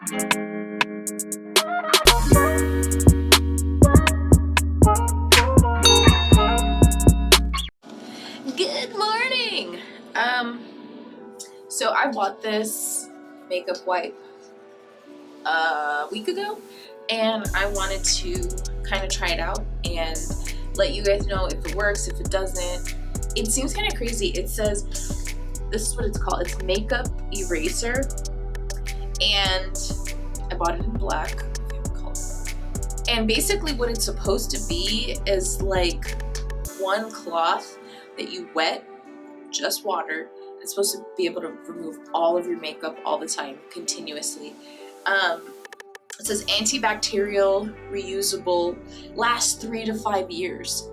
Good morning. So I bought this makeup wipe a week ago, and I wanted to kind of try it out and let you guys know if it works, if it doesn't. It seems kind of crazy. It says, this is what it's called. It's makeup eraser, and I bought it in black. And basically what it's supposed to be is like one cloth that you wet, just water. It's supposed to be able to remove all of your makeup all the time, continuously. It says antibacterial, reusable, lasts 3 to 5 years.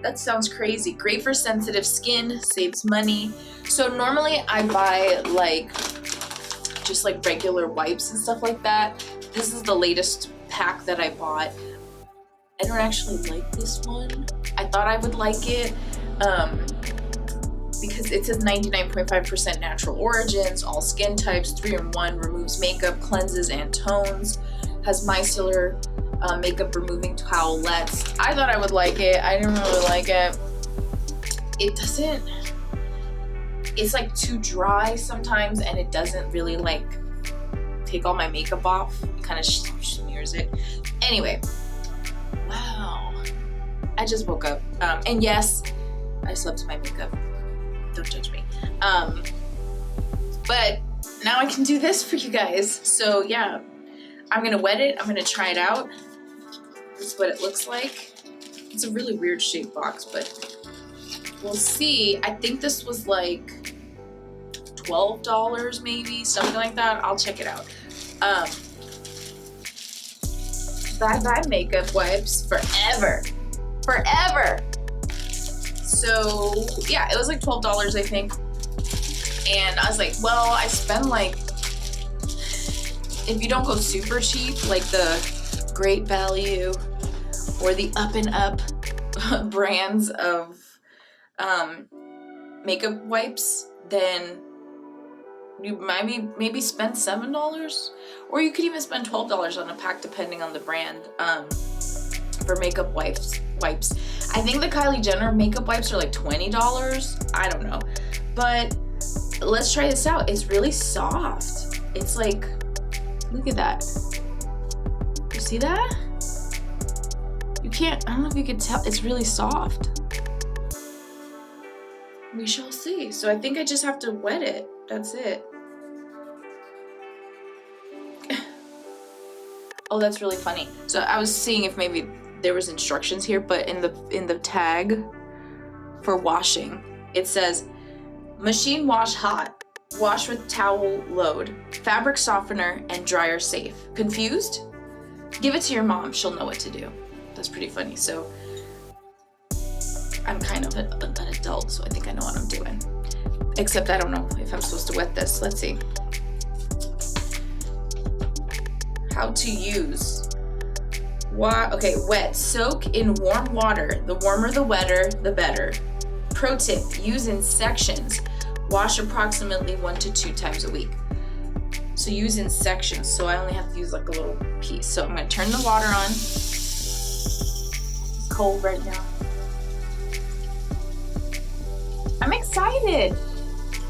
That sounds crazy. Great for sensitive skin, saves money. So normally I buy like just like regular wipes and stuff like that. This is the latest pack that I bought. I don't actually like this one. I thought I would like it because it says 99.5% natural origins, all skin types, 3-in-1, removes makeup, cleanses and tones, has micellar makeup removing towelettes. I thought I would like it. I didn't really like it. It doesn't, it's like too dry sometimes, and it doesn't really like take all my makeup off. It kind of smears it. Anyway, wow. I just woke up. And yes, I slept in my makeup. Don't judge me. But now I can do this for you guys. So yeah, I'm gonna wet it. I'm gonna try it out. This is what it looks like. It's a really weird shaped box, but we'll see. I think this was like $12 maybe, something like that. I'll check it out. Bye makeup wipes forever. So yeah, it was like $12 I think. And I was like, well, I spend like, if you don't go super cheap, like the Great Value or the Up and Up brands of makeup wipes, then you maybe spend $7, or you could even spend $12 on a pack depending on the brand for makeup wipes. I think the Kylie Jenner makeup wipes are like $20. I don't know, but let's try this out. It's really soft. It's like, look at that. You see that? You can't, I don't know if you can tell, it's really soft. We shall see. So I think I just have to wet it. That's it. Oh, that's really funny. So I was seeing if maybe there was instructions here, but in the tag for washing, it says machine wash hot, wash with towel load, fabric softener and dryer safe. Confused? Give it to your mom. She'll know what to do. That's pretty funny. So I'm kind of an adult, so I think I know what I'm doing. Except I don't know if I'm supposed to wet this. Let's see. How to use. Okay, wet. Soak in warm water. The warmer, the wetter, the better. Pro tip, use in sections. Wash approximately 1 to 2 times a week. So use in sections. So I only have to use like a little piece. So I'm gonna turn the water on. It's cold right now. I'm excited.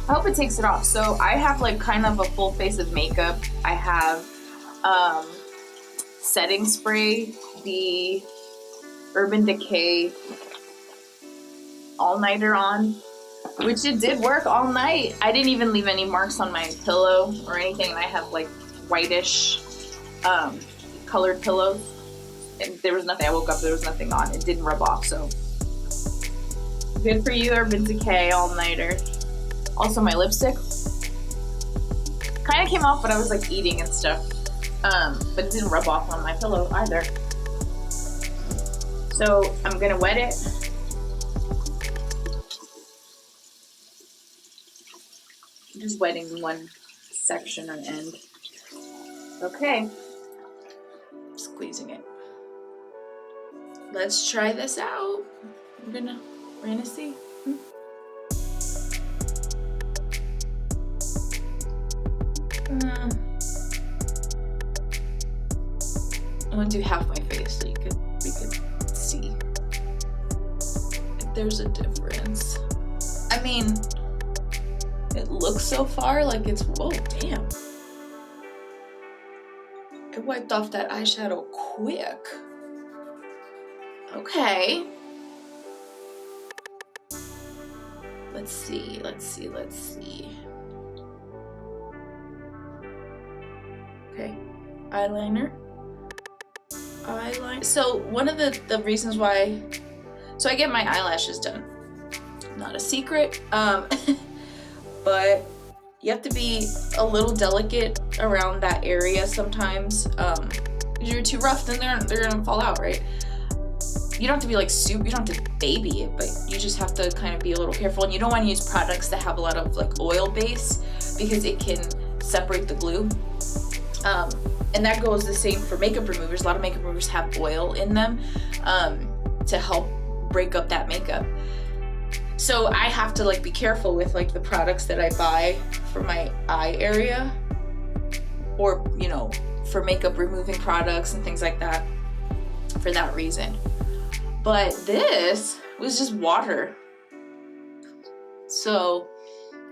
I hope it takes it off. So I have like kind of a full face of makeup. I have setting spray, the Urban Decay all-nighter on, which it did work all night. I didn't even leave any marks on my pillow or anything. I have like whitish colored pillows, and there was nothing. I woke up, there was nothing on. It didn't rub off, so good for you, Urban Decay all-nighter. Also my lipstick kind of came off, but I was like eating and stuff. But it didn't rub off on my pillow either. So I'm gonna wet it. I'm just wetting one section or end. Okay. Squeezing it. Let's try this out. We're gonna see. gonna do half my face so we could see if there's a difference. I mean, it looks so far like it's, whoa, damn. It wiped off that eyeshadow quick. Okay. Let's see. Okay, eyeliner. So one of the reasons why, so I get my eyelashes done. Not a secret, but you have to be a little delicate around that area sometimes. If you're too rough, then they're gonna fall out, right? You don't have to be like you don't have to baby it, but you just have to kind of be a little careful. And you don't want to use products that have a lot of like oil base because it can separate the glue. And that goes the same for makeup removers. A lot of makeup removers have oil in them to help break up that makeup. So I have to like be careful with like the products that I buy for my eye area, or you know, for makeup removing products and things like that, for that reason. But this was just water, so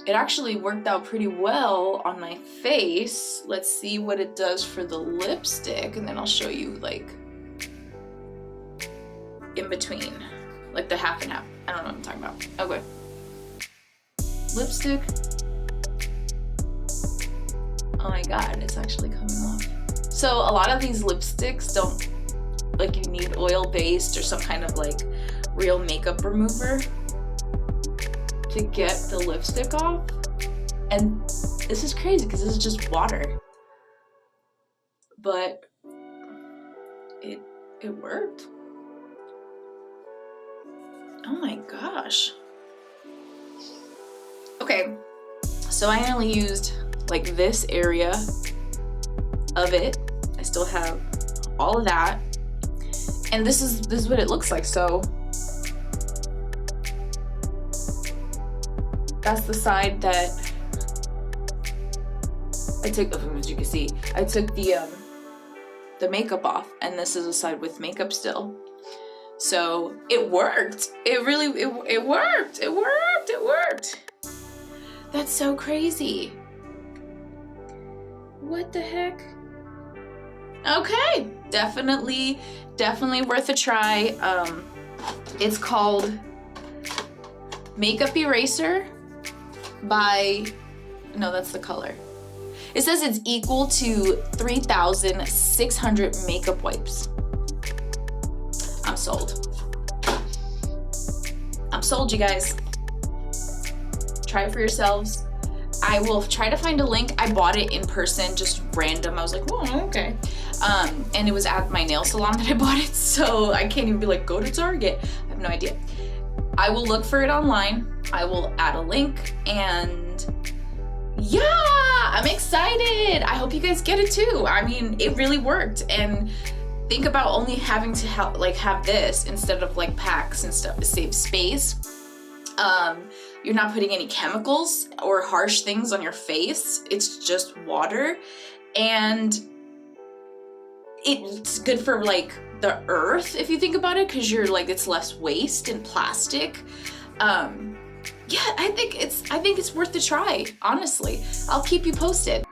it actually worked out pretty well on my face. Let's see what it does for the lipstick, and then I'll show you like in between, like the half and half. I don't know what I'm talking about. Okay. Lipstick. Oh my god, it's actually coming off. So a lot of these lipsticks don't, like, you need oil-based or some kind of like real makeup remover to get the lipstick off. And this is crazy because this is just water. But it worked. Oh my gosh. Okay, so I only used like this area of it. I still have all of that. And this is what it looks like. So that's the side that I took, as you can see, I took the makeup off, and this is a side with makeup still. So it worked. It worked. That's so crazy. What the heck? Okay, definitely worth a try. It's called Makeup Eraser by, no, that's the color. It says it's equal to 3,600 makeup wipes. I'm sold. I'm sold, you guys. Try it for yourselves. I will try to find a link. I bought it in person, just random. I was like, oh, okay. And it was at my nail salon that I bought it, so I can't even be like, go to Target. I have no idea. I will look for it online. I will add a link, and yeah, I'm excited. I hope you guys get it too. I mean, it really worked. And think about only having to have this instead of like packs and stuff to save space. You're not putting any chemicals or harsh things on your face. It's just water, and it's good for like the earth if you think about it, because you're like, it's less waste and plastic. Yeah, I think it's worth a try, honestly. I'll keep you posted.